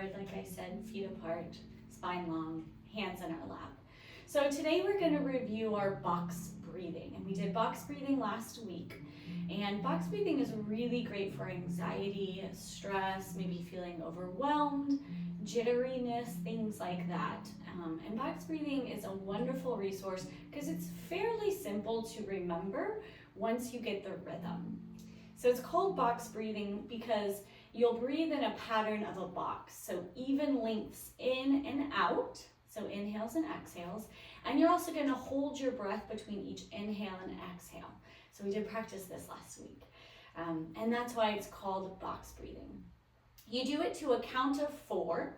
forward, like I said, feet apart, spine long, hands in our lap. So today we're going to review our box breathing. And we did box breathing last week. And box breathing is really great for anxiety, stress, maybe feeling overwhelmed, jitteriness, things like that. And box breathing is a wonderful resource because it's fairly simple to remember once you get the rhythm. So it's called box breathing because you'll breathe in a pattern of a box. So even lengths in and out, so inhales and exhales. And you're also going to hold your breath between each inhale and exhale. So we did practice this last week. And that's why it's called box breathing. You do it to a count of 4.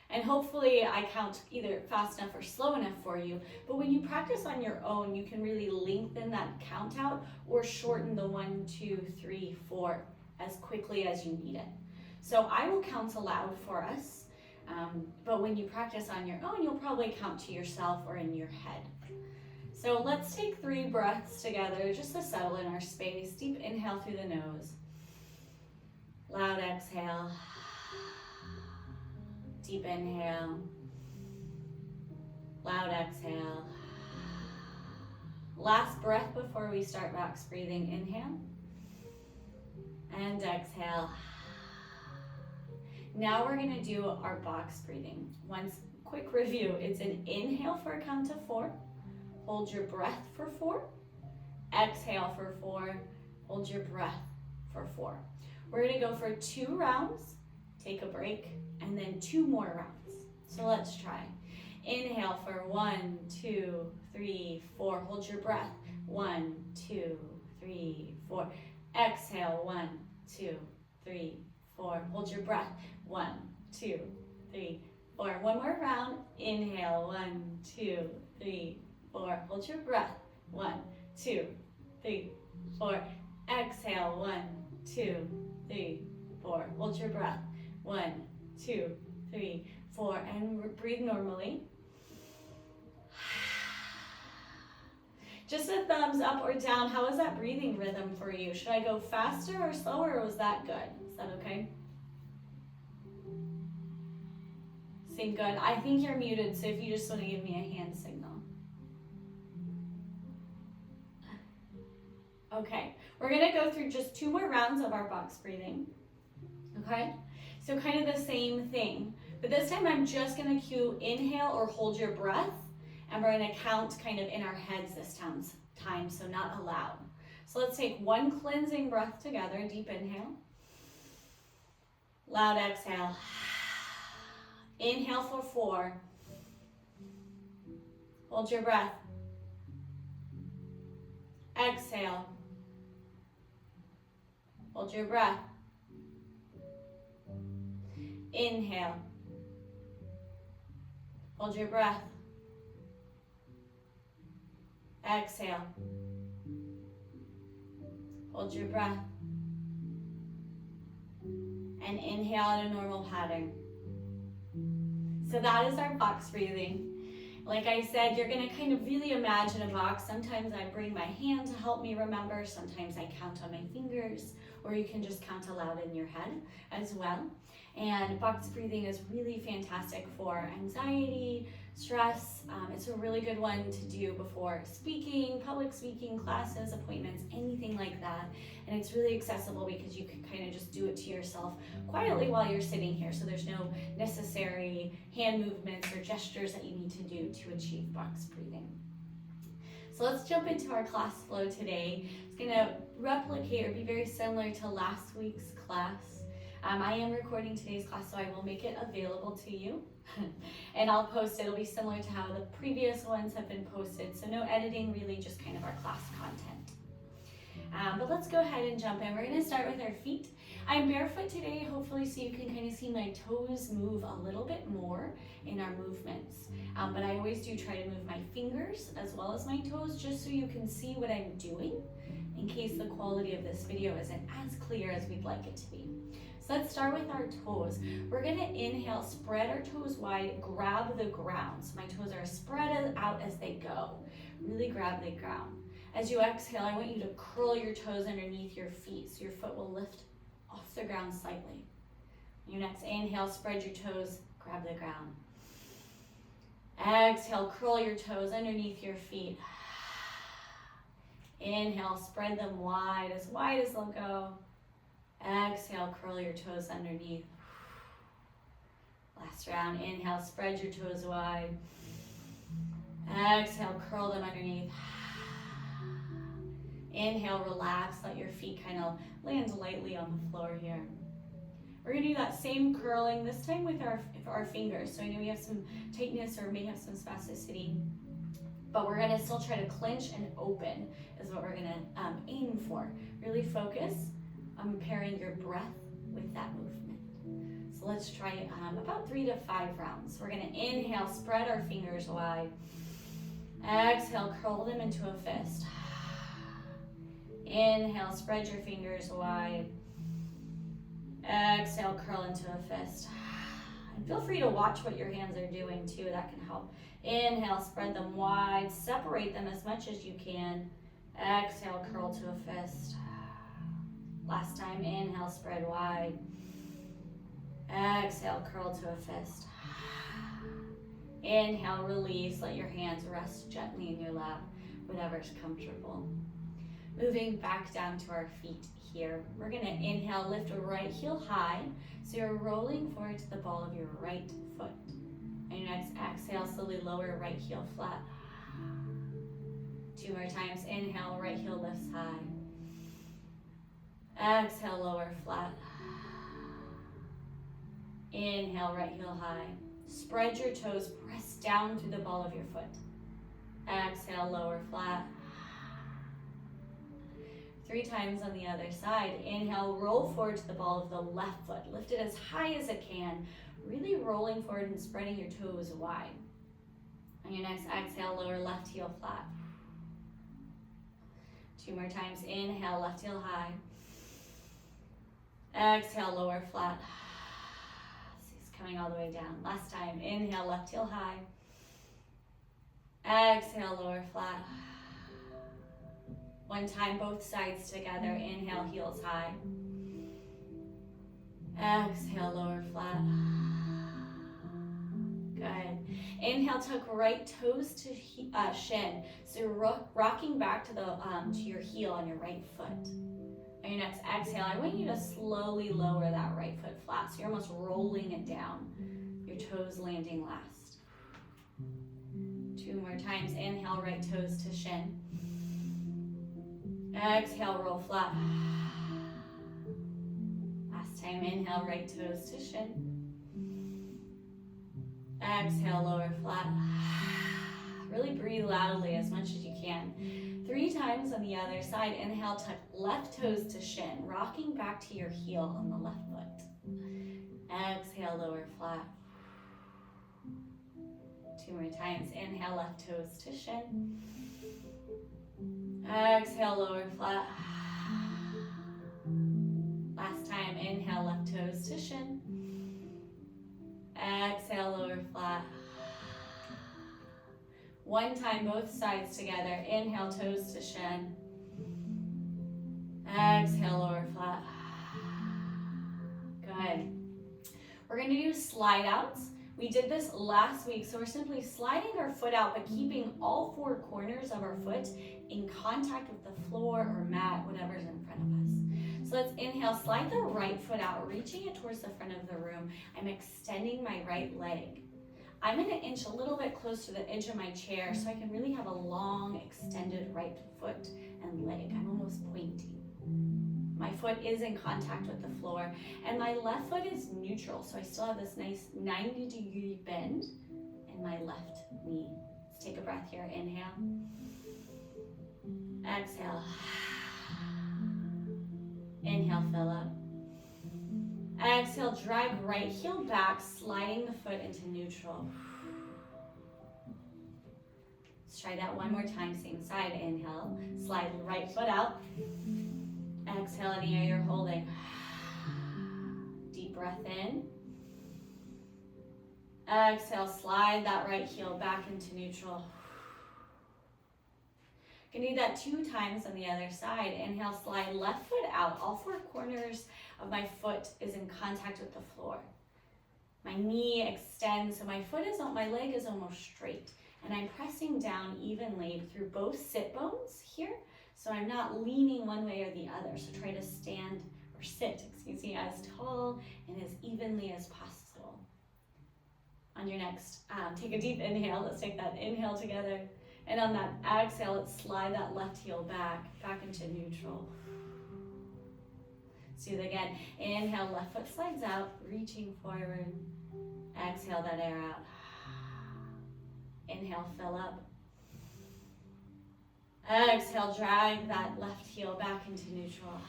And hopefully I count either fast enough or slow enough for you. But when you practice on your own, you can really lengthen that count out or shorten the 1, 2, 3, 4 as quickly as you need it. So I will count aloud for us. But when you practice on your own, you'll probably count to yourself or in your head. So let's take 3 breaths together just to settle in our space. Deep inhale through the nose. Loud exhale. Deep inhale. Loud exhale. Last breath before we start box breathing. Inhale. And exhale. Now we're going to do our box breathing. Once quick review. It's an inhale for a count of 4. Hold your breath for 4. Exhale for 4. Hold your breath for 4. We're going to go for 2 rounds. Take a break. And then 2 more rounds. So let's try. Inhale for 1, 2, 3, 4. Hold your breath. 1, 2, 3, 4. Exhale. 1, 2, 3, 4. Hold your breath. 1, 2, 3, 4. One more round. Inhale. 1, 2, 3, 4. Hold your breath. 1, 2, 3, 4. Exhale. 1, 2, 3, 4. Hold your breath. 1, 2, 3, 4. And breathe normally. Just a thumbs up or down. How is that breathing rhythm for you? Should I go faster or slower, or was that good? Is that okay? Seem good. I think you're muted, so if you just want to give me a hand signal. Okay, we're going to go through just 2 more rounds of our box breathing. Okay, so kind of the same thing, but this time I'm just going to cue inhale or hold your breath, and we're going to count kind of in our heads this time, so not aloud. So let's take 1 cleansing breath together. Deep inhale. Loud exhale. Inhale for 4. Hold your breath. Exhale. Hold your breath. Inhale. Hold your breath. Exhale. Hold your breath. And inhale in a normal pattern. So that is our box breathing. Like I said, you're going to kind of really imagine a box. Sometimes I bring my hand to help me remember. Sometimes I count on my fingers, or you can just count aloud in your head as well. And box breathing is really fantastic for anxiety, stress. It's a really good one to do before speaking, public speaking, classes, appointments, anything like that. And it's really accessible because you can kind of just do it to yourself quietly while you're sitting here. So there's no necessary hand movements or gestures that you need to do to achieve box breathing. So let's jump into our class flow today. It's going to replicate or be very similar to last week's class. I am recording today's class, so I will make it available to you. And I'll post it. It'll be similar to how the previous ones have been posted. So no editing, really just kind of our class content. But let's go ahead and jump in. We're going to start with our feet. I'm barefoot today, hopefully, so you can kind of see my toes move a little bit more in our movements. But I always do try to move my fingers as well as my toes, just so you can see what I'm doing, in case the quality of this video isn't as clear as we'd like it to be. So let's start with our toes. We're going to inhale, spread our toes wide, grab the ground. So my toes are spread out as they go. Really grab the ground. As you exhale, I want you to curl your toes underneath your feet so your foot will lift off the ground slightly. Your next inhale, spread your toes, grab the ground. Exhale, curl your toes underneath your feet. Inhale, spread them wide as they'll go. Exhale, curl your toes underneath. Last round, inhale, spread your toes wide. Exhale, curl them underneath. Inhale, relax, let your feet kind of land lightly on the floor here. We're gonna do that same curling, this time with our fingers. So I know we have some tightness or may have some spasticity, but we're gonna still try to clench and open is what we're gonna aim for. Really focus on pairing your breath with that movement. So let's try about 3 to 5 rounds. We're gonna inhale, spread our fingers wide. Exhale, curl them into a fist. Inhale, spread your fingers wide. Exhale, curl into a fist. And feel free to watch what your hands are doing too, that can help. Inhale, spread them wide, separate them as much as you can. Exhale, curl to a fist. Last time, inhale, spread wide. Exhale, curl to a fist. Inhale, release, let your hands rest gently in your lap, whatever's comfortable. Moving back down to our feet here. We're gonna inhale, lift a right heel high. So you're rolling forward to the ball of your right foot. And your next exhale, slowly lower right heel flat. 2 more times, inhale, right heel lifts high. Exhale, lower flat. Inhale, right heel high. Spread your toes, press down through the ball of your foot. Exhale, lower flat. 3 times on the other side. Inhale, roll forward to the ball of the left foot. Lift it as high as it can. Really rolling forward and spreading your toes wide. On your next exhale, lower left heel flat. 2 more times. Inhale, left heel high. Exhale, lower flat. It's coming all the way down. Last time. Inhale, left heel high. Exhale, lower flat. 1 time, both sides together. Inhale, heels high. Exhale, lower flat. Good. Inhale, tuck right toes to shin. So you're rocking back to your heel on your right foot. On your next exhale, I want you to slowly lower that right foot flat. So you're almost rolling it down. Your toes landing last. 2 more times. Inhale, right toes to shin. Exhale, roll flat. Last time, inhale, right toes to shin. Exhale, lower flat. Really breathe loudly as much as you can. 3 times on the other side. Inhale, tuck left toes to shin, rocking back to your heel on the left foot. Exhale, lower flat. 2 more times. Inhale, left toes to shin. Exhale, lower flat. Last time, inhale, left toes to shin. Exhale, lower flat. 1 time, both sides together. Inhale, toes to shin. Exhale, lower flat. Good. We're going to do slide outs. We did this last week, so we're simply sliding our foot out, but keeping all 4 corners of our foot in contact with the floor or mat, whatever's in front of us. So let's inhale, slide the right foot out, reaching it towards the front of the room. I'm extending my right leg. I'm going to inch a little bit close to the edge of my chair so I can really have a long, extended right foot and leg. I'm almost pointing. My foot is in contact with the floor, and my left foot is neutral, so I still have this nice 90-degree bend in my left knee. Let's take a breath here. Inhale. Exhale. Inhale, fill up. Exhale, drag right heel back, sliding the foot into neutral. Let's try that 1 more time, same side. Inhale, slide the right foot out. Exhale, any air you're holding. Deep breath in. Exhale, slide that right heel back into neutral. Gonna do that 2 times on the other side. Inhale, slide left foot out. All 4 corners of my foot is in contact with the floor. My knee extends, so my leg is almost straight. And I'm pressing down evenly through both sit bones here. So I'm not leaning one way or the other. So try to stand or sit, as tall and as evenly as possible. On your next, take a deep inhale. Let's take that inhale together. And on that exhale, let's slide that left heel back into neutral. Let's do it again. Inhale, left foot slides out, reaching forward. Exhale that air out. Inhale, fill up. Exhale, drag that left heel back into neutral.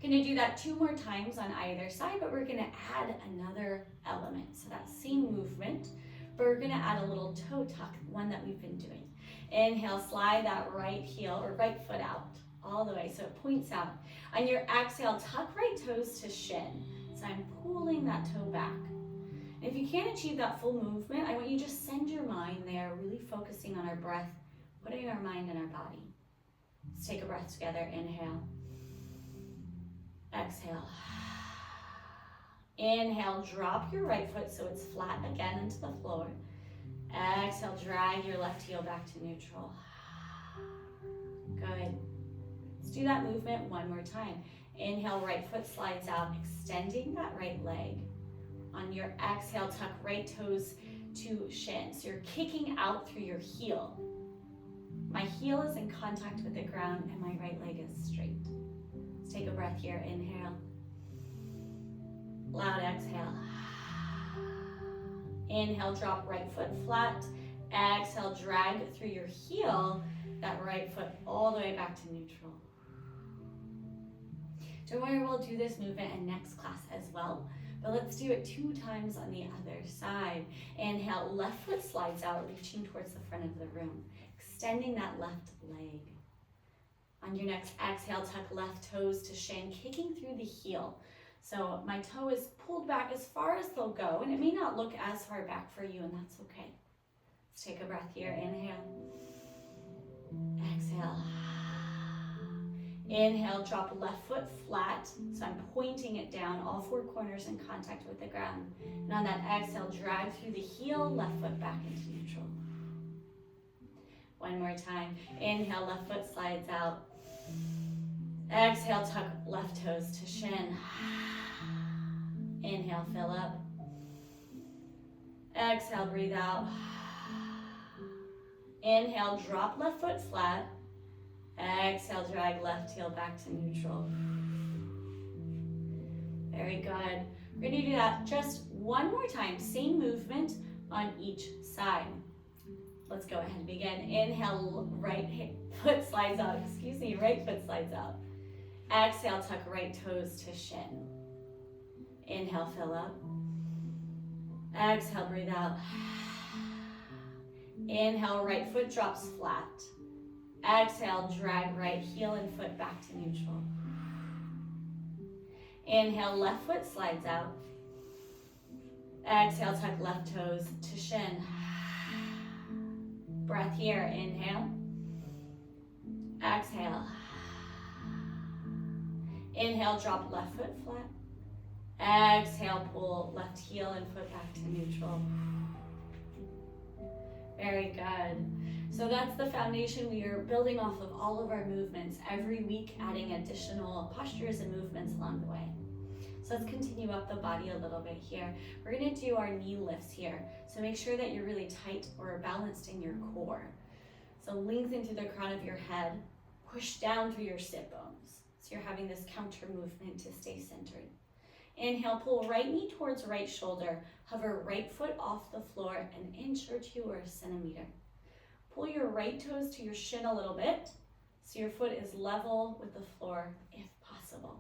Gonna do that 2 more times on either side, but we're gonna add another element. So that same movement, but we're gonna add a little toe tuck, one that we've been doing. Inhale, slide that right heel or right foot out all the way so it points out. On your exhale, tuck right toes to shin. So I'm pulling that toe back. And if you can't achieve that full movement, I want you to just send your mind there, really focusing on our breath, putting our mind in our body. Let's take a breath together. Inhale. Exhale. Inhale, drop your right foot so it's flat again into the floor. Exhale, drag your left heel back to neutral. Good. Let's do that movement 1 more time. Inhale, right foot slides out, extending that right leg. On your exhale, tuck right toes to shin. So you're kicking out through your heel. My heel is in contact with the ground and my right leg is straight. Let's take a breath here. Inhale. Loud exhale. Inhale, drop right foot flat. Exhale, drag through your heel, that right foot all the way back to neutral. Don't worry, we'll do this movement in next class as well. But let's do it 2 times on the other side. Inhale, left foot slides out, reaching towards the front of the room, extending that left leg. On your next exhale, tuck left toes to shin, kicking through the heel. So my toe is pulled back as far as they'll go, and it may not look as far back for you, and that's okay. Let's take a breath here. Inhale. Exhale. Inhale, drop left foot flat. So I'm pointing it down, all 4 corners in contact with the ground. And on that exhale, drag through the heel, left foot back into neutral. 1 more time. Inhale, left foot slides out. Exhale, tuck left toes to shin. Inhale, fill up. Exhale, breathe out. Inhale, drop left foot flat. Exhale, drag left heel back to neutral. Very good. We're going to do that just 1 more time. Same movement on each side. Let's go ahead and begin. Inhale, right foot slides out. Right foot slides out. Exhale, tuck right toes to shin. Inhale, fill up. Exhale, breathe out. Inhale, right foot drops flat. Exhale, drag right heel and foot back to neutral. Inhale, left foot slides out. Exhale, tuck left toes to shin. Breath here. Inhale. Exhale. Inhale, drop left foot flat. Exhale, pull left heel and foot back to neutral. Very good. So that's the foundation. We are building off of all of our movements every week, adding additional postures and movements along the way. So let's continue up the body a little bit here. We're going to do our knee lifts here. So make sure that you're really tight or balanced in your core. So lengthen through the crown of your head, push down through your sit bones. So you're having this counter movement to stay centered. Inhale, pull right knee towards right shoulder. Hover right foot off the floor an inch or 2 or a centimeter. Pull your right toes to your shin a little bit so your foot is level with the floor if possible.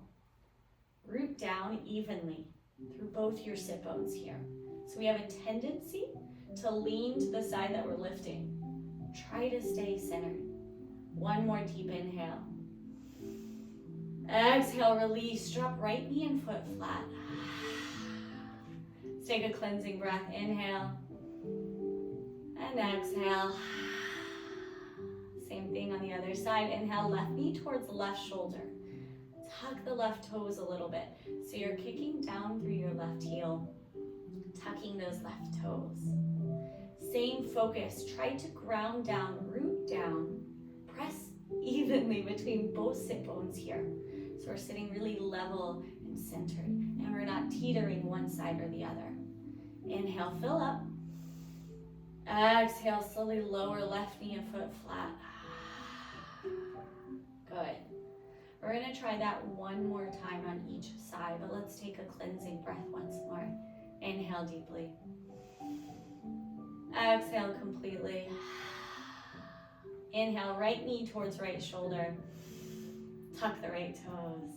Root down evenly through both your sit bones here. So we have a tendency to lean to the side that we're lifting. Try to stay centered. 1 more deep inhale. Exhale, release. Drop right knee and foot flat. Let's take a cleansing breath. Inhale and exhale. thing on the other side. Inhale, left knee towards left shoulder. Tuck the left toes a little bit. So you're kicking down through your left heel, tucking those left toes. Same focus. Try to ground down, root down, press evenly between both sit bones here. So we're sitting really level and centered, and we're not teetering one side or the other. Inhale, fill up. Exhale, slowly lower left knee and foot flat. Good. We're going to try that one more time on each side, but let's take a cleansing breath once more. Inhale deeply. Exhale completely. Inhale, right knee towards right shoulder. Tuck the right toes.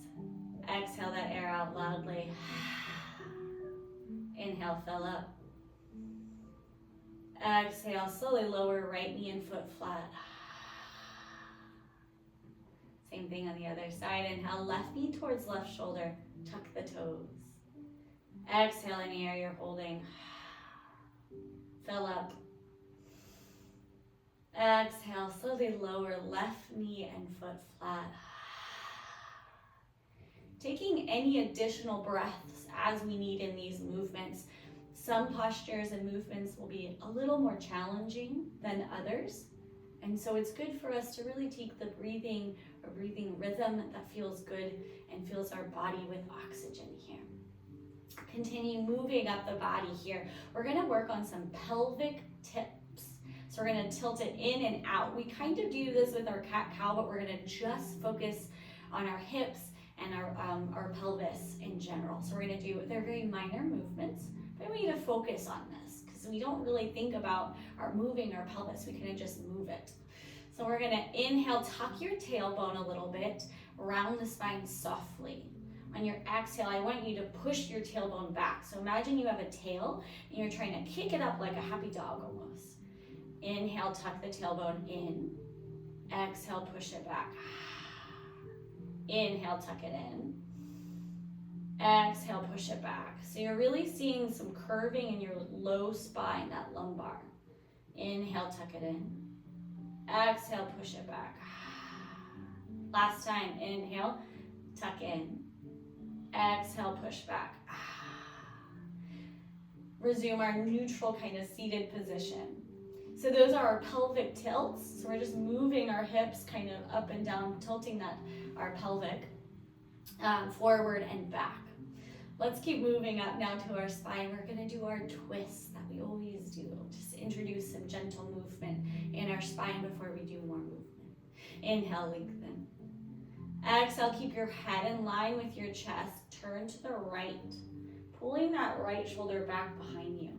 Exhale that air out loudly. Inhale, fill up. Exhale, slowly lower right knee and foot flat. Same thing on the other side. Inhale, left knee towards left shoulder. Tuck the toes. Exhale, any air you're holding. Fill up. Exhale, slowly lower left knee and foot flat. Taking any additional breaths as we need in these movements. Some postures and movements will be a little more challenging than others. And so it's good for us to really take the breathing rhythm that feels good and fills our body with oxygen here. Continue moving up the body here. We're going to work on some pelvic tips. So we're going to tilt it in and out. We kind of do this with our cat-cow, but we're going to just focus on our hips and our pelvis in general. So we're going to do, they're very minor movements, but we need to focus on this because we don't really think about moving our pelvis. We kind of just move it. So we're going to inhale, tuck your tailbone a little bit, round the spine softly. On your exhale, I want you to push your tailbone back. So imagine you have a tail and you're trying to kick it up like a happy dog almost. Inhale, tuck the tailbone in. Exhale, push it back. Inhale, tuck it in. Exhale, push it back. So you're really seeing some curving in your low spine, that lumbar. Inhale, tuck it in. Exhale, push it back. Last time, inhale, tuck in. Exhale, push back. Resume our neutral kind of seated position. So those are our pelvic tilts. So we're just moving our hips kind of up and down, tilting our pelvic forward and back. Let's keep moving up now to our spine. We're going to do our twists that we always do. Just introduce some gentle movement in our spine before we do more movement. Inhale, lengthen. Exhale, keep your head in line with your chest. Turn to the right, pulling that right shoulder back behind you.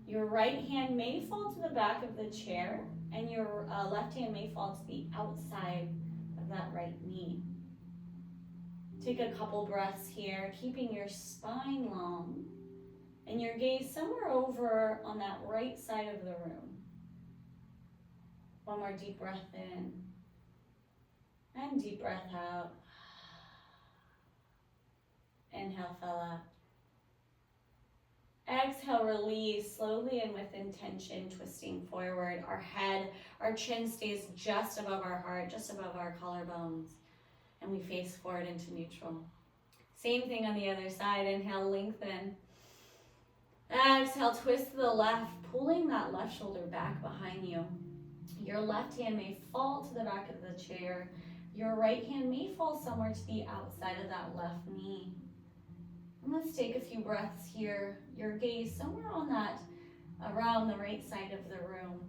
Your right hand may fall to the back of the chair, and your left hand may fall to the outside of that right knee. Take a couple breaths here, keeping your spine long, and your gaze somewhere over on that right side of the room. One more deep breath in, and deep breath out. Inhale, fill up. Exhale, release, slowly and with intention, twisting forward. Our chin stays just above our heart, just above our collarbones, and we face forward into neutral. Same thing on the other side. Inhale, lengthen. Exhale, twist to the left, pulling that left shoulder back behind you. Your left hand may fall to the back of the chair. Your right hand may fall somewhere to the outside of that left knee. And let's take a few breaths here. Your gaze somewhere on that, around the right side of the room.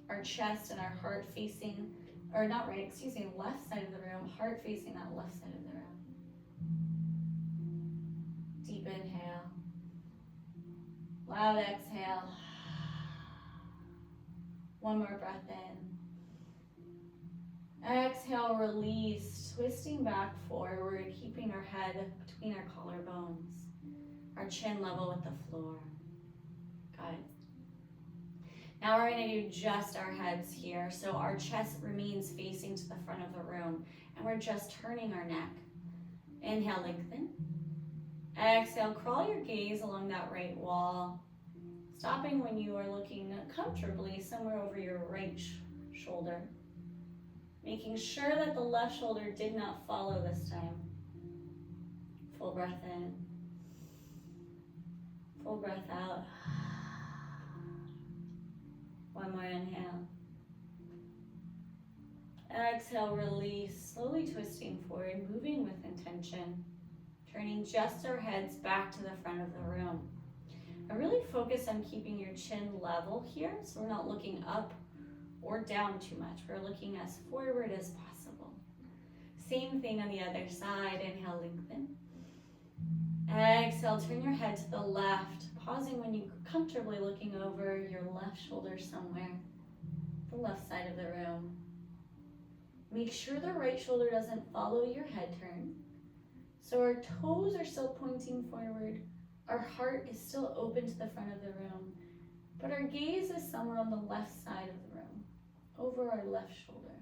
Our chest and our heart facing, or not right, excuse me, left side of the room, heart facing that left side of the room. Deep inhale. Loud exhale. One more breath in. Exhale, release, twisting back forward, keeping our head between our collarbones, our chin level with the floor. Good. Now we're going to do just our heads here. So our chest remains facing to the front of the room, and we're just turning our neck. Inhale, lengthen. Exhale, crawl your gaze along that right wall, stopping when you are looking comfortably somewhere over your right shoulder. Making sure that the left shoulder did not follow this time. Full breath in. Full breath out. One more inhale. Exhale, release, slowly twisting forward, moving with intention. Turning just our heads back to the front of the room. And really focus on keeping your chin level here, so we're not looking up or down too much. We're looking as forward as possible. Same thing on the other side. Inhale, lengthen. Exhale, turn your head to the left, pausing when you're comfortably looking over your left shoulder somewhere, the left side of the room. Make sure the right shoulder doesn't follow your head turn. So our toes are still pointing forward. Our heart is still open to the front of the room, but our gaze is somewhere on the left side of the room, over our left shoulder.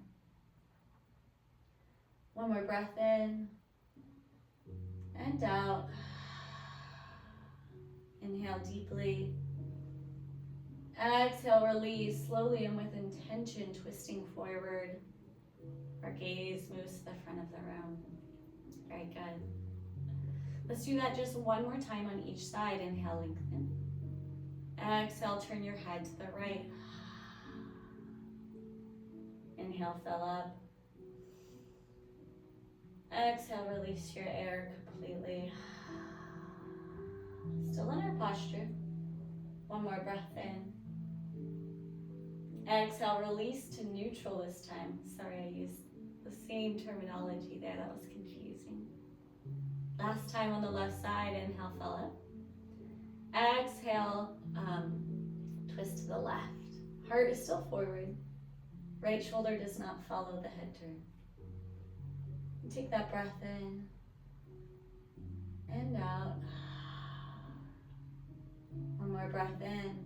One more breath in and out. Inhale deeply. Exhale, release slowly and with intention, twisting forward. Our gaze moves to the front of the room. Very good. Let's do that just one more time on each side. Inhale, lengthen. Exhale, turn your head to the right. Inhale, fill up. Exhale, release your air completely. Still in our posture. One more breath in. Exhale, release to neutral this time. Sorry, I used the same terminology there. That was confusing. Last time on the left side. Inhale, fill up. Exhale, twist to the left. Heart is still forward. Right shoulder does not follow the head turn. Take that breath in and out. One more breath in.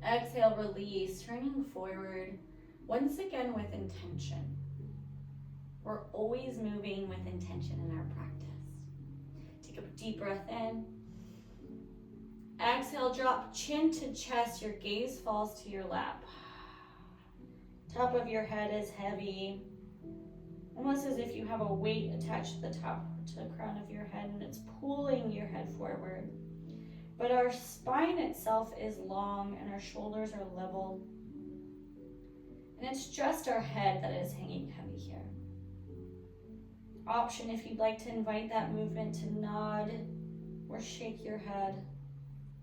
Exhale, release, turning forward, once again with intention. We're always moving with intention in our practice. Take a deep breath in. Exhale, drop chin to chest. Your gaze falls to your lap. Top of your head is heavy, almost as if you have a weight attached to the top, to the crown of your head, and it's pulling your head forward. But our spine itself is long and our shoulders are level. And it's just our head that is hanging heavy here. Option if you'd like to invite that movement to nod or shake your head.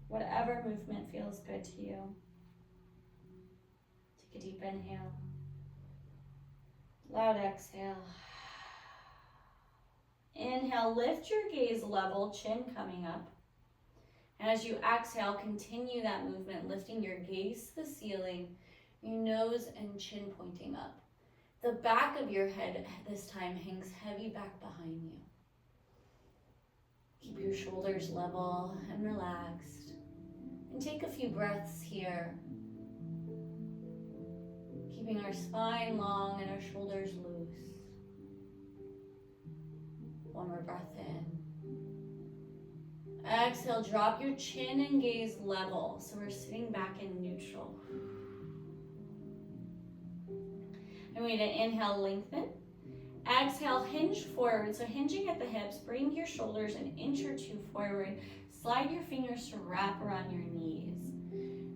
Whatever movement feels good to you. Take a deep inhale. Loud exhale. Inhale, lift your gaze level, chin coming up. And as you exhale, continue that movement, lifting your gaze to the ceiling, your nose and chin pointing up. The back of your head this time hangs heavy back behind you. Keep your shoulders level and relaxed. And take a few breaths here. Keeping our spine long and our shoulders loose. One more breath in. Exhale, drop your chin and gaze level. So we're sitting back in neutral. And we're going to inhale, lengthen. Exhale, hinge forward. So hinging at the hips, bring your shoulders an inch or two forward. Slide your fingers to wrap around your knees.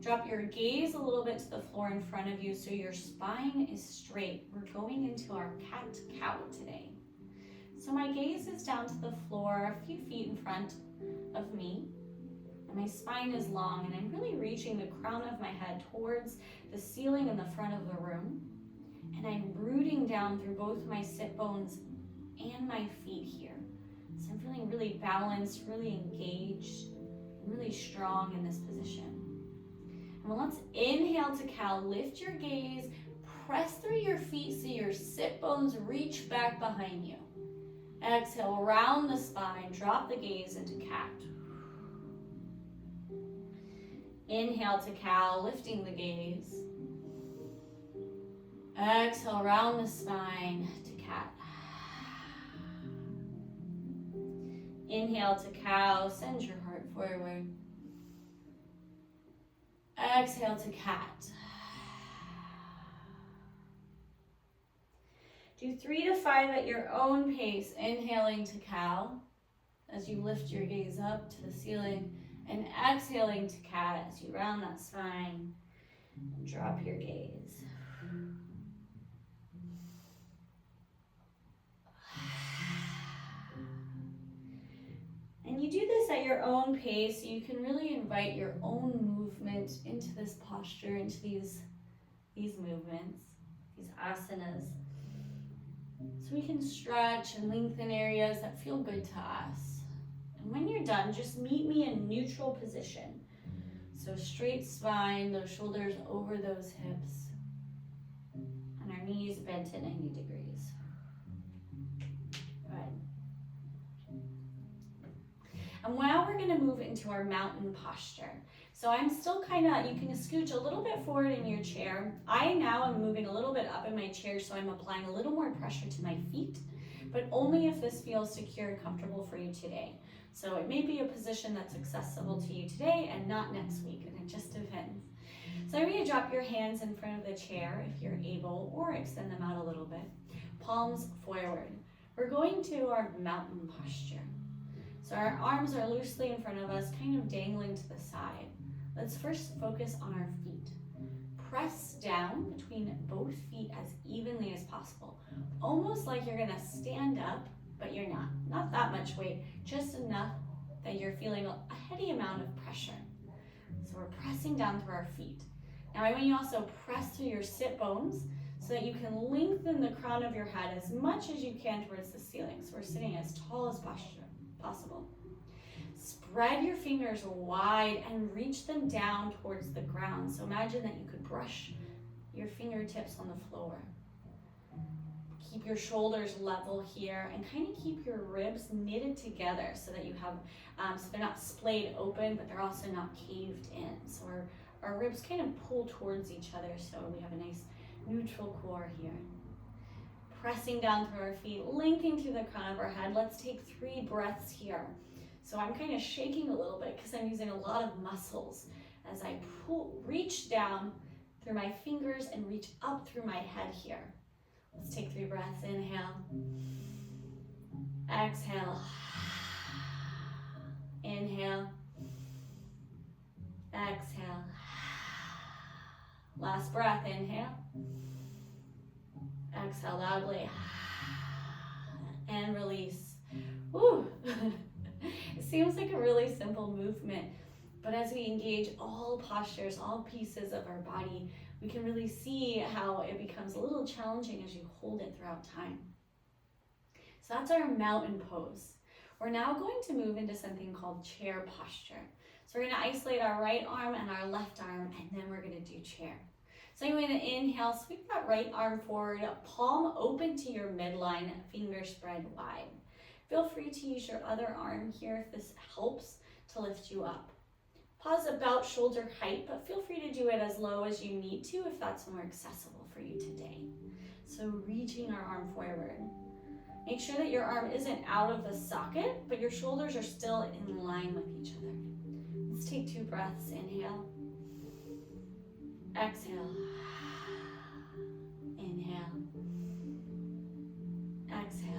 Drop your gaze a little bit to the floor in front of you so your spine is straight. We're going into our cat-cow today. So my gaze is down to the floor, a few feet in front of me. And my spine is long, and I'm really reaching the crown of my head towards the ceiling in the front of the room. And I'm rooting down through both my sit bones and my feet here. So I'm feeling really balanced, really engaged, really strong in this position. And let's inhale to cow. Lift your gaze, press through your feet so your sit bones reach back behind you. Exhale, round the spine, drop the gaze into cat. Inhale to cow, lifting the gaze. Exhale, round the spine to cat. Inhale to cow, send your heart forward. Exhale to cat. Do 3 to 5 at your own pace, inhaling to cow as you lift your gaze up to the ceiling, and exhaling to cat as you round that spine and drop your gaze. And you do this at your own pace, so you can really invite your own movement into this posture, into these movements, these asanas. So we can stretch and lengthen areas that feel good to us. And when you're done, just meet me in neutral position. So straight spine, those shoulders over those hips, and our knees bent at 90 degrees. Good. And now we're gonna move into our mountain posture. So I'm still you can scooch a little bit forward in your chair. I now am moving a little bit up in my chair, so I'm applying a little more pressure to my feet, but only if this feels secure and comfortable for you today. So it may be a position that's accessible to you today and not next week, and it just depends. So I'm gonna drop your hands in front of the chair if you're able, or extend them out a little bit. Palms forward. We're going to our mountain posture. So our arms are loosely in front of us, kind of dangling to the side. Let's first focus on our feet. Press down between both feet as evenly as possible. Almost like you're gonna stand up, but you're not. Not that much weight, just enough that you're feeling a heady amount of pressure. So we're pressing down through our feet. Now I want you also press through your sit bones so that you can lengthen the crown of your head as much as you can towards the ceiling. So we're sitting as tall as possible. Spread your fingers wide and reach them down towards the ground. So imagine that you could brush your fingertips on the floor. Keep your shoulders level here and kind of keep your ribs knitted together so that you have, so they're not splayed open, but they're also not caved in. So our ribs kind of pull towards each other so we have a nice neutral core here. Pressing down through our feet, lengthening through the crown of our head. Let's take 3 breaths here. So I'm kind of shaking a little bit because I'm using a lot of muscles as I reach down through my fingers and reach up through my head here. Let's take 3 breaths. Inhale. Exhale. Inhale. Exhale. Last breath. Inhale. Exhale loudly. And release. Woo! It seems like a really simple movement, but as we engage all postures, all pieces of our body, we can really see how it becomes a little challenging as you hold it throughout time. So that's our mountain pose. We're now going to move into something called chair posture. So we're going to isolate our right arm and our left arm, and then we're going to do chair. So you're going to inhale, sweep that right arm forward, palm open to your midline, fingers spread wide. Feel free to use your other arm here if this helps to lift you up. Pause about shoulder height, but feel free to do it as low as you need to if that's more accessible for you today. So reaching our arm forward. Make sure that your arm isn't out of the socket, but your shoulders are still in line with each other. Let's take 2 breaths. Inhale. Exhale. Inhale. Exhale.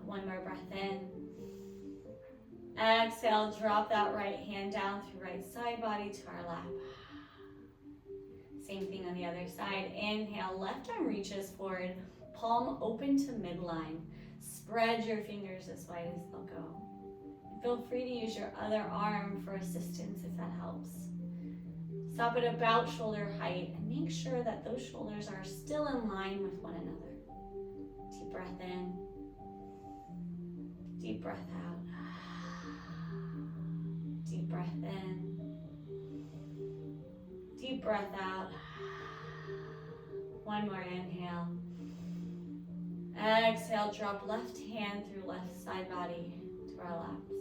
One more breath in. Exhale, drop that right hand down through right side body to our lap. Same thing on the other side. Inhale, left arm reaches forward, palm open to midline. Spread your fingers as wide as they'll go. Feel free to use your other arm for assistance if that helps. Stop at about shoulder height and make sure that those shoulders are still in line with one another. Deep breath in. Deep breath out. Deep breath in. Deep breath out. One more inhale. Exhale, drop left hand through left side body to our laps.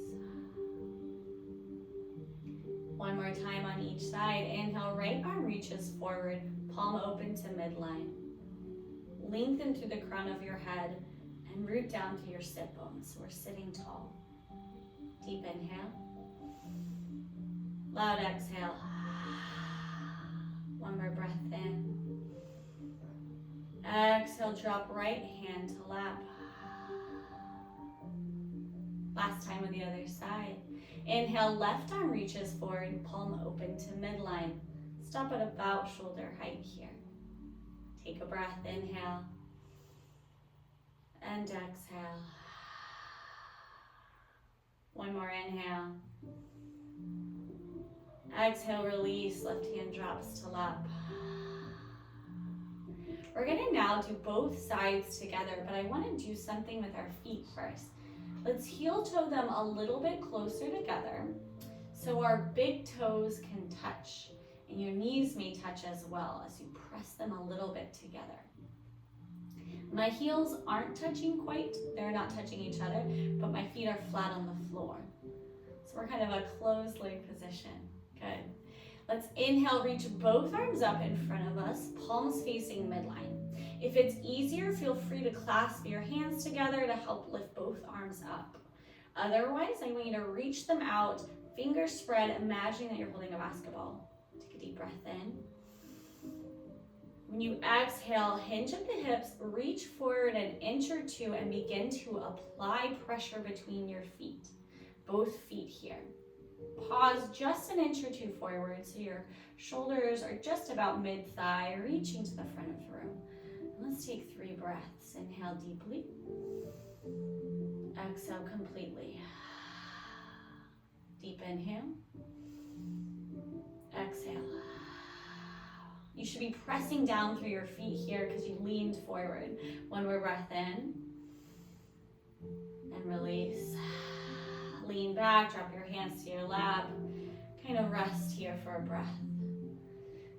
One more time on each side. Inhale, right arm reaches forward, palm open to midline. Lengthen through the crown of your head and root down to your sit bones. So we're sitting tall. Deep inhale. Loud exhale. One more breath in. Exhale, drop right hand to lap. Last time on the other side. Inhale, left arm reaches forward, palm open to midline. Stop at about shoulder height here. Take a breath, inhale, and exhale. One more inhale. Exhale, release, left hand drops to lap. We're gonna now do both sides together, but I wanna do something with our feet first. Let's heel toe them a little bit closer together so our big toes can touch and your knees may touch as well as you press them a little bit together. My heels aren't touching quite, they're not touching each other, but my feet are flat on the floor. So we're kind of a closed leg position. Good. Let's inhale, reach both arms up in front of us, palms facing midline. If it's easier, feel free to clasp your hands together to help lift both arms up. Otherwise, I want you to reach them out, fingers spread, imagining that you're holding a basketball. Take a deep breath in. When you exhale, hinge at the hips, reach forward an inch or two and begin to apply pressure between your feet, both feet here. Pause just an inch or two forward so your shoulders are just about mid-thigh, reaching to the front of the room. And let's take 3 breaths. Inhale deeply. Exhale completely. Deep inhale. Exhale. You should be pressing down through your feet here because you leaned forward. One more breath in. And release. Lean back, drop your hands to your lap. Kind of rest here for a breath.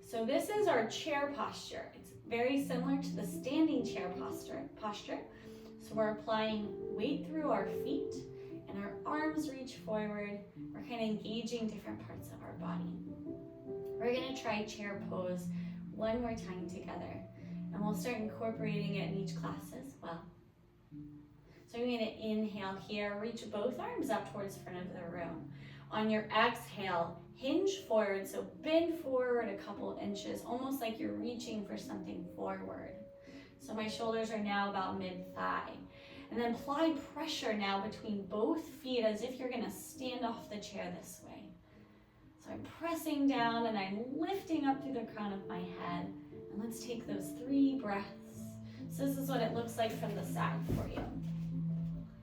So this is our chair posture. It's very similar to the standing chair posture. So we're applying weight through our feet and our arms reach forward. We're kind of engaging different parts of our body. We're gonna try chair pose one more time together. And we'll start incorporating it in each class as well. So I'm gonna inhale here, reach both arms up towards the front of the room. On your exhale, hinge forward, so bend forward a couple inches, almost like you're reaching for something forward. So my shoulders are now about mid-thigh. And then apply pressure now between both feet as if you're gonna stand off the chair this way. So I'm pressing down and I'm lifting up through the crown of my head. And let's take those 3 breaths. So this is what it looks like from the side for you.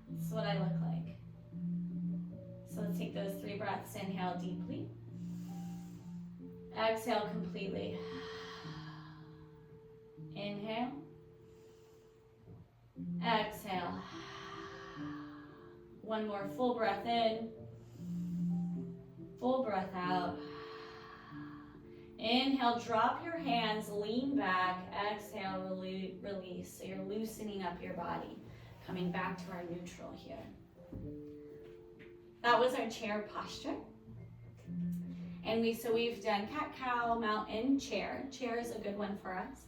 This is what I look like. So let's take those 3 breaths. Inhale deeply. Exhale completely. Inhale. Exhale. One more full breath in. Full breath out. Inhale, drop your hands, lean back. Exhale, release. So you're loosening up your body. Coming back to our neutral here. That was our chair posture. And we've done cat-cow, mountain, chair. Chair is a good one for us.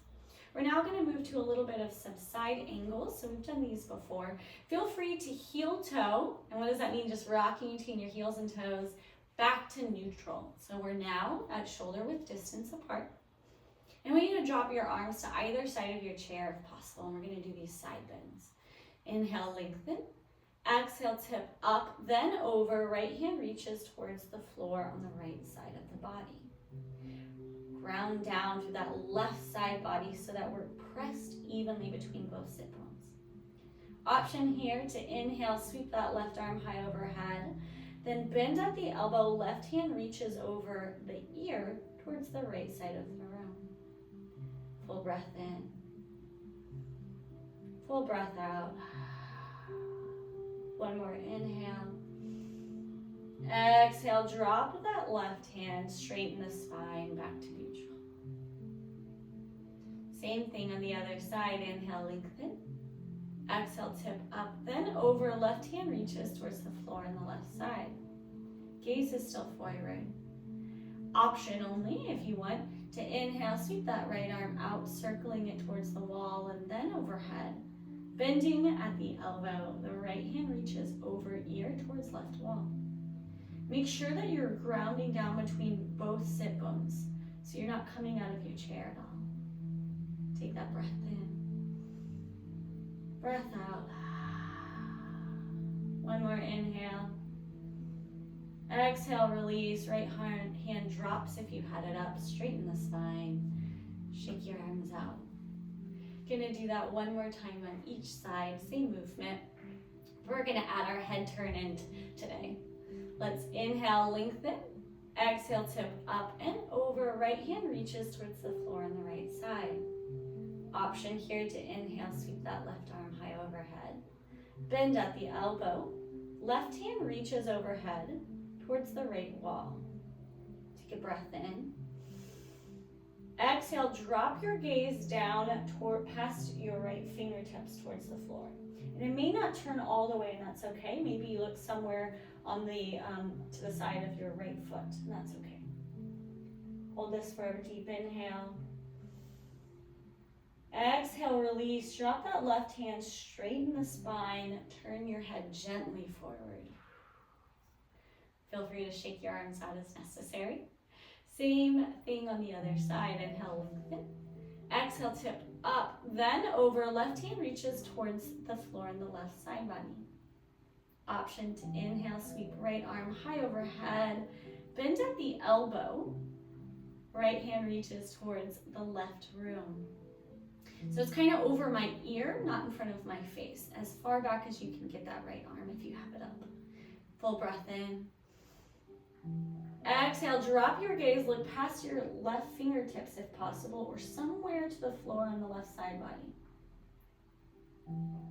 We're now going to move to a little bit of some side angles. So we've done these before. Feel free to heel toe. And what does that mean? Just rocking between your heels and toes back to neutral. So we're now at shoulder width distance apart. And we need to drop your arms to either side of your chair if possible. And we're going to do these side bends. Inhale, lengthen. Exhale, tip up, then over. Right hand reaches towards the floor on the right side of the body. Ground down through that left side body so that we're pressed evenly between both sit bones. Option here to inhale, sweep that left arm high overhead. Then bend at the elbow, left hand reaches over the ear towards the right side of the room. Full breath in. Full breath out. One more inhale. Exhale, drop that left hand, straighten the spine back to neutral. Same thing on the other side. Inhale, lengthen. Exhale, tip up, then over. Left hand reaches towards the floor on the left side. Gaze is still forward. Option only if you want to inhale, sweep that right arm out, circling it towards the wall and then overhead. Bending at the elbow, the right hand reaches over ear towards left wall. Make sure that you're grounding down between both sit bones so you're not coming out of your chair at all. Take that breath in. Breath out. One more inhale. Exhale, release. Right hand drops if you had it up. Straighten the spine. Shake your arms out. Gonna do that one more time on each side. Same movement. We're gonna add our head turn in today. Let's inhale, lengthen. Exhale, tip up and over. Right hand reaches towards the floor on the right side. Option here to inhale, sweep that left arm high overhead. Bend at the elbow. Left hand reaches overhead towards the right wall. Take a breath in. Exhale, drop your gaze down past your right fingertips towards the floor. And it may not turn all the way, and that's okay. Maybe you look somewhere on the to the side of your right foot, and that's okay. Hold this for a deep inhale. Exhale, release. Drop that left hand, straighten the spine, turn your head gently forward. Feel free to shake your arms out as necessary. Same thing on the other side. Inhale, lengthen. Exhale, tip up, then over. Left hand reaches towards the floor on the left side body. Option to inhale, sweep right arm high overhead. Bend at the elbow. Right hand reaches towards the left room. So it's kind of over my ear, not in front of my face. As far back as you can get that right arm if you have it up. Full breath in. Exhale, drop your gaze, look past your left fingertips if possible, or somewhere to the floor on the left side body.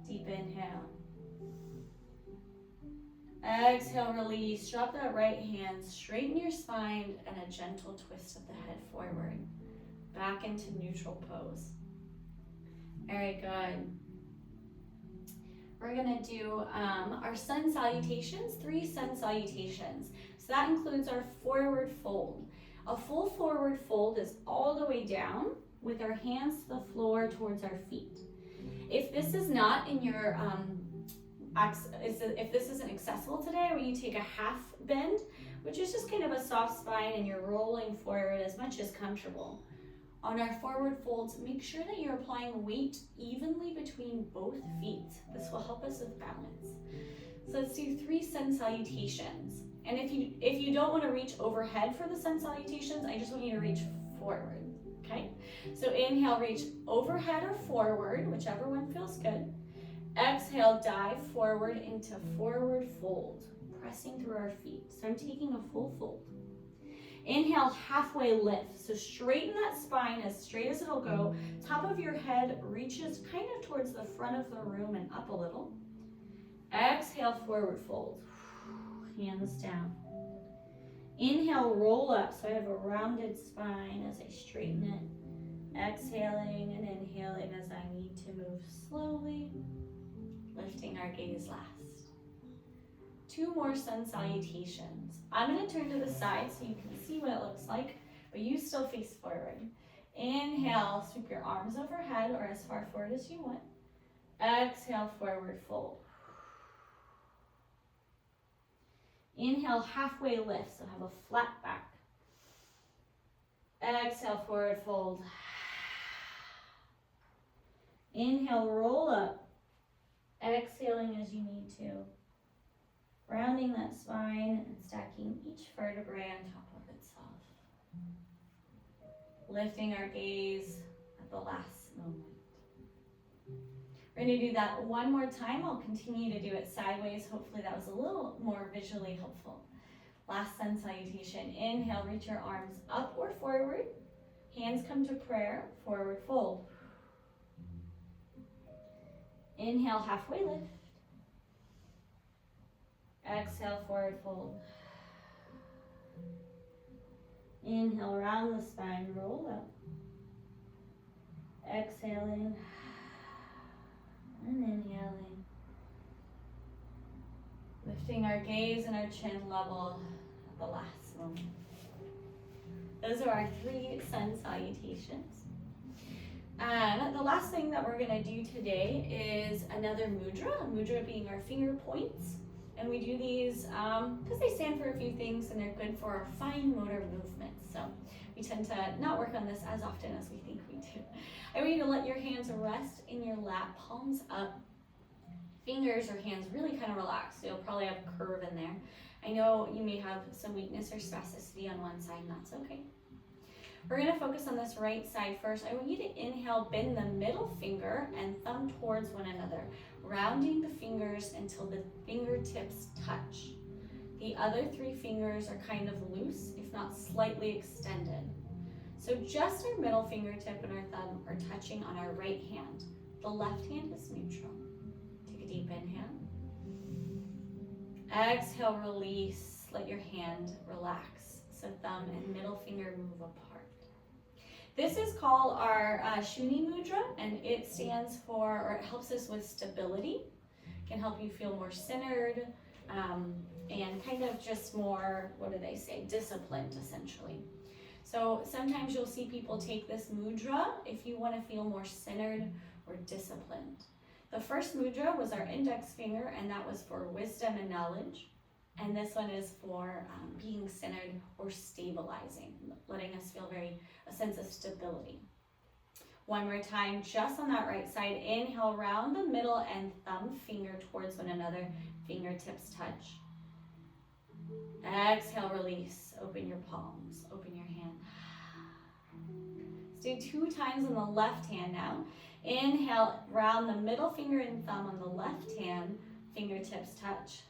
Deep inhale. Exhale, release. Drop that right hand, straighten your spine, and a gentle twist of the head forward. Back into neutral pose. Very good. We're gonna do our sun salutations, 3 sun salutations. So that includes our forward fold. A full forward fold is all the way down with our hands to the floor towards our feet. If this is not in your, if this isn't accessible today, where you take a half bend, which is just kind of a soft spine and you're rolling forward as much as comfortable. On our forward folds, make sure that you're applying weight evenly between both feet. This will help us with balance. So let's do 3 sun salutations. And if you don't want to reach overhead for the sun salutations, I just want you to reach forward, okay? So inhale, reach overhead or forward, whichever one feels good. Exhale, dive forward into forward fold, pressing through our feet. So I'm taking a full fold. Inhale, halfway lift. So straighten that spine as straight as it'll go. Top of your head reaches kind of towards the front of the room and up a little. Exhale, forward fold. Hands down. Inhale, roll up. So I have a rounded spine as I straighten it. Exhaling and inhaling as I need to move slowly. Lifting our gaze last. 2 more sun salutations. I'm going to turn to the side so you can see what it looks like, but you still face forward. Inhale, sweep your arms overhead or as far forward as you want. Exhale, forward fold. Inhale, halfway lift, so have a flat back. Exhale, forward fold. Inhale, roll up. Exhaling as you need to. Rounding that spine and stacking each vertebrae on top of itself. Lifting our gaze at the last moment. We're going to do that one more time. I'll continue to do it sideways. Hopefully that was a little more visually helpful. Last sun salutation. Inhale, reach your arms up or forward. Hands come to prayer, forward fold. Inhale, halfway lift. Exhale, forward fold. Inhale, round the spine, roll up. Exhaling and inhaling. Lifting our gaze and our chin level at the last moment. Those are our 3 sun salutations. And the last thing that we're going to do today is another mudra, mudra being our finger points. And we do these because they stand for a few things and they're good for our fine motor movements. So we tend to not work on this as often as we think we do. I want you to let your hands rest in your lap, palms up. fingers or hands really kind of relaxed. So you'll probably have a curve in there. I know you may have some weakness or spasticity on one side, and that's okay. We're going to focus on this right side first. I want you to inhale, bend the middle finger and thumb towards one another, rounding the fingers until the fingertips touch. The other 3 fingers are kind of loose, if not slightly extended. So just our middle fingertip and our thumb are touching on our right hand. The left hand is neutral. Take a deep inhale. Exhale, release. Let your hand relax. So thumb and middle finger move apart. This is called our Shuni Mudra, and it stands for, or it helps us with stability. It can help you feel more centered and kind of just more, what do they say, disciplined essentially. So sometimes you'll see people take this mudra if you want to feel more centered or disciplined. The first mudra was our index finger, and that was for wisdom and knowledge. And this one is for being centered or stabilizing, letting us feel a sense of stability. One more time, just on that right side. Inhale, round the middle and thumb finger towards one another. Fingertips touch. Exhale, release. Open your palms, open your hand. Let's do 2 times on the left hand now. Inhale, round the middle finger and thumb on the left hand. Fingertips touch.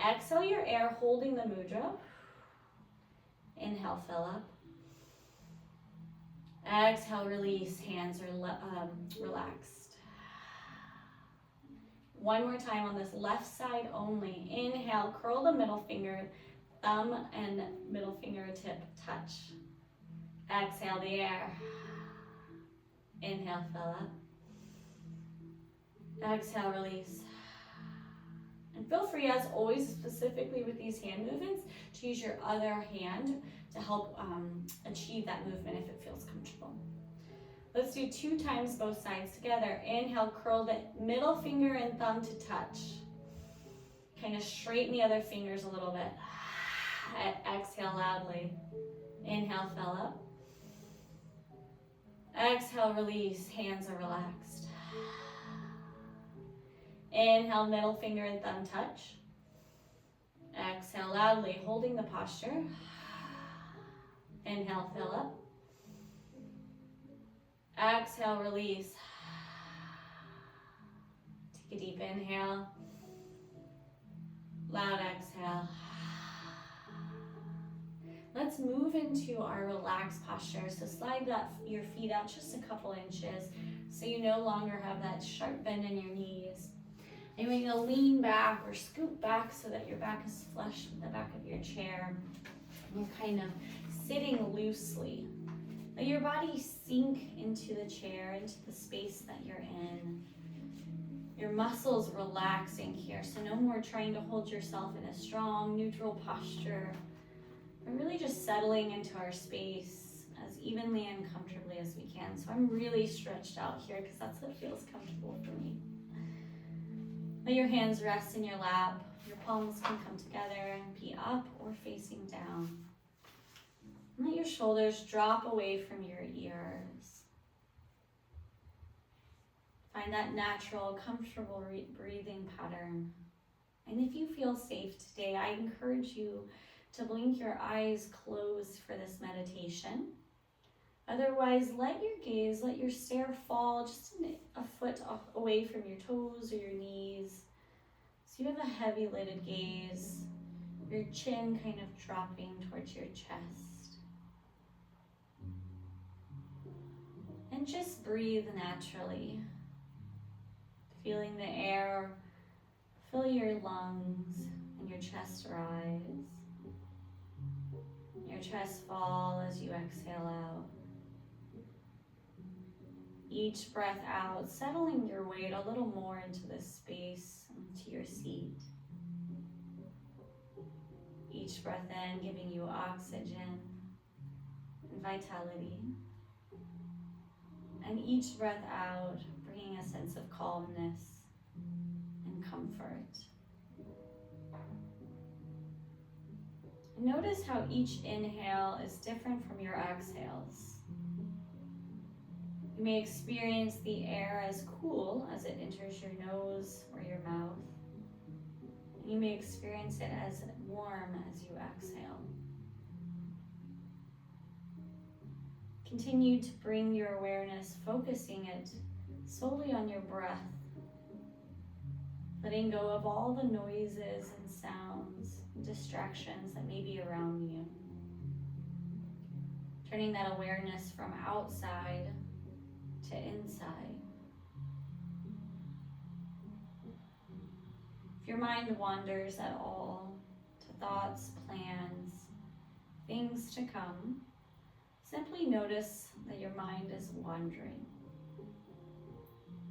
Exhale your air, holding the mudra. Inhale, fill up. Exhale, release. Hands are relaxed. One more time on this left side only. Inhale, curl the middle finger, thumb and middle fingertip touch. Exhale the air. Inhale, fill up. Exhale, release. And feel free, as always, specifically with these hand movements, to use your other hand to help achieve that movement if it feels comfortable. Let's do 2 times both sides together. Inhale, curl the middle finger and thumb to touch. Kind of straighten the other fingers a little bit. Exhale loudly. Inhale, fill up. Exhale, release. Hands are relaxed. Inhale, middle finger and thumb touch. Exhale loudly, holding the posture. Inhale, fill up. Exhale, release. Take a deep inhale. Loud exhale. Let's move into our relaxed posture. So slide your feet out just a couple inches so you no longer have that sharp bend in your knees. And you're going to lean back or scoot back so that your back is flush with the back of your chair. You're kind of sitting loosely. Let your body sink into the chair, into the space that you're in. Your muscles relaxing here, so no more trying to hold yourself in a strong, neutral posture. We're really just settling into our space as evenly and comfortably as we can. So I'm really stretched out here because that's what feels comfortable for me. Let your hands rest in your lap. Your palms can come together and be up or facing down. Let your shoulders drop away from your ears. Find that natural, comfortable breathing pattern. And if you feel safe today, I encourage you to blink your eyes closed for this meditation. Otherwise, let your gaze, let your stare fall just a foot away from your toes or your knees. So you have a heavy lidded gaze, your chin kind of dropping towards your chest. And just breathe naturally, feeling the air fill your lungs and your chest rise. Your chest fall as you exhale out. Each breath out, settling your weight a little more into this space, into your seat. Each breath in, giving you oxygen and vitality. And each breath out, bringing a sense of calmness and comfort. Notice how each inhale is different from your exhales. You may experience the air as cool as it enters your nose or your mouth. You may experience it as warm as you exhale. Continue to bring your awareness, focusing it solely on your breath, letting go of all the noises and sounds, distractions that may be around you. Turning that awareness from outside to inside. If your mind wanders at all to thoughts, plans, things to come, simply notice that your mind is wandering.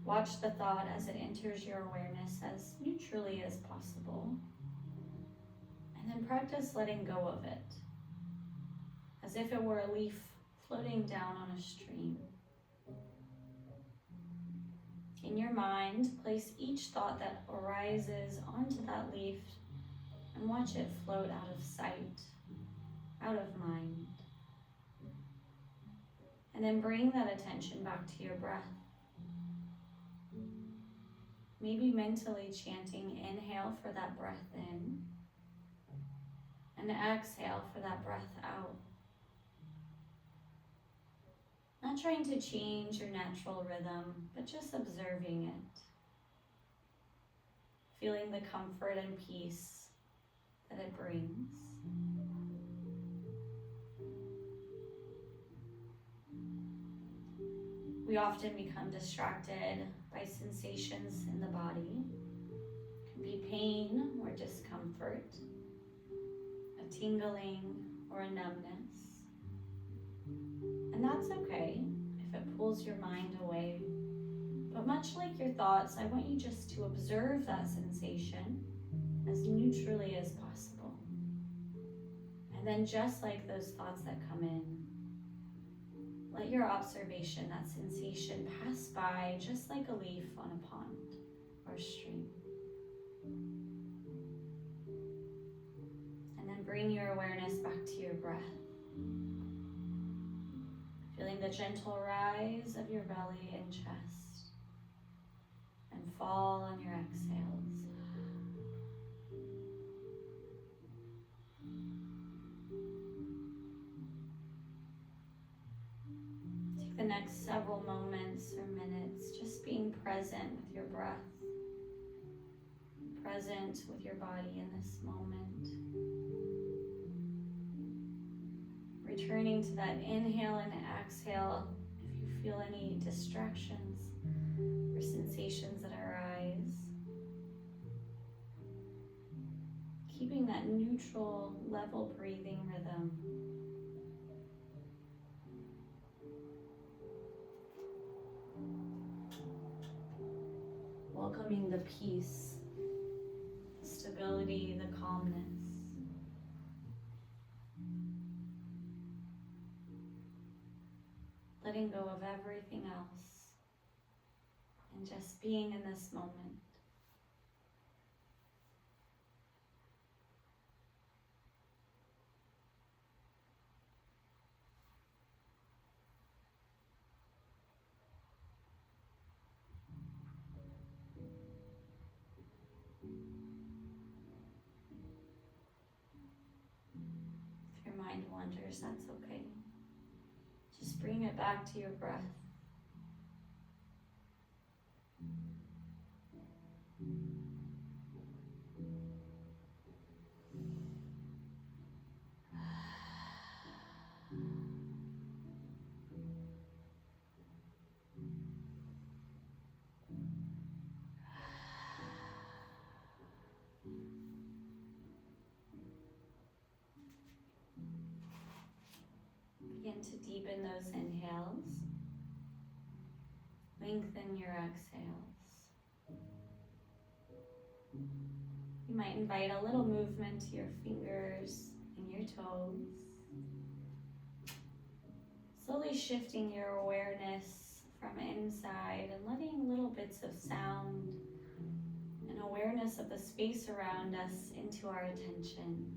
Watch the thought as it enters your awareness as neutrally as possible. And then practice letting go of it, as if it were a leaf floating down on a stream. In your mind, place each thought that arises onto that leaf and watch it float out of sight, out of mind. And then bring that attention back to your breath. Maybe mentally chanting, inhale for that breath in, and exhale for that breath out. Not trying to change your natural rhythm, but just observing it. Feeling the comfort and peace that it brings. We often become distracted by sensations in the body. It could be pain or discomfort, a tingling or a numbness. And that's okay if it pulls your mind away. But much like your thoughts, I want you just to observe that sensation as neutrally as possible. And then just like those thoughts that come in, let your observation, that sensation, pass by just like a leaf on a pond or a stream. And then bring your awareness back to your breath. Feeling the gentle rise of your belly and chest and fall on your exhales. Take the next several moments or minutes just being present with your breath, present with your body in this moment. Returning to that inhale and exhale if you feel any distractions or sensations that arise. Keeping that neutral, level breathing rhythm. Welcoming the peace, the stability, the calmness. Letting go of everything else and just being in this moment. If your mind wanders, that's okay. Just bring it back to your breath. Begin to deepen those inhales. Lengthen your exhales. You might invite a little movement to your fingers and your toes. Slowly shifting your awareness from inside and letting little bits of sound and awareness of the space around us into our attention.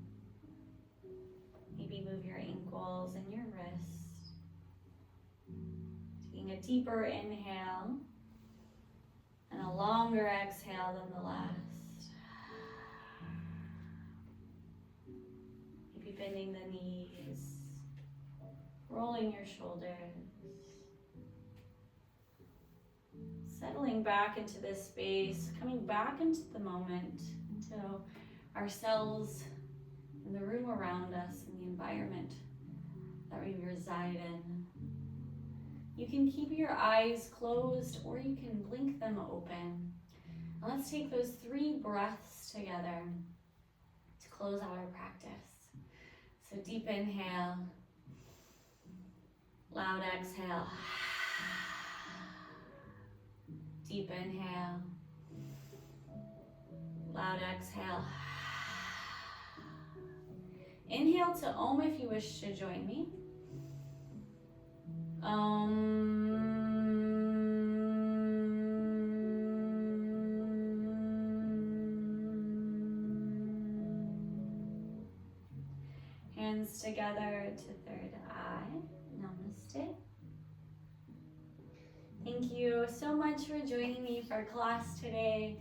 Maybe move your ankles and your wrists to the Taking a deeper inhale and a longer exhale than the last. Maybe bending the knees, rolling your shoulders. Settling back into this space, coming back into the moment, into ourselves and the room around us and the environment that we reside in. You can keep your eyes closed or you can blink them open. And let's take those 3 breaths together to close out our practice. So deep inhale, loud exhale. Deep inhale, loud exhale. Inhale to Om if you wish to join me. Hands together to third eye. Namaste. Thank you so much for joining me for class today.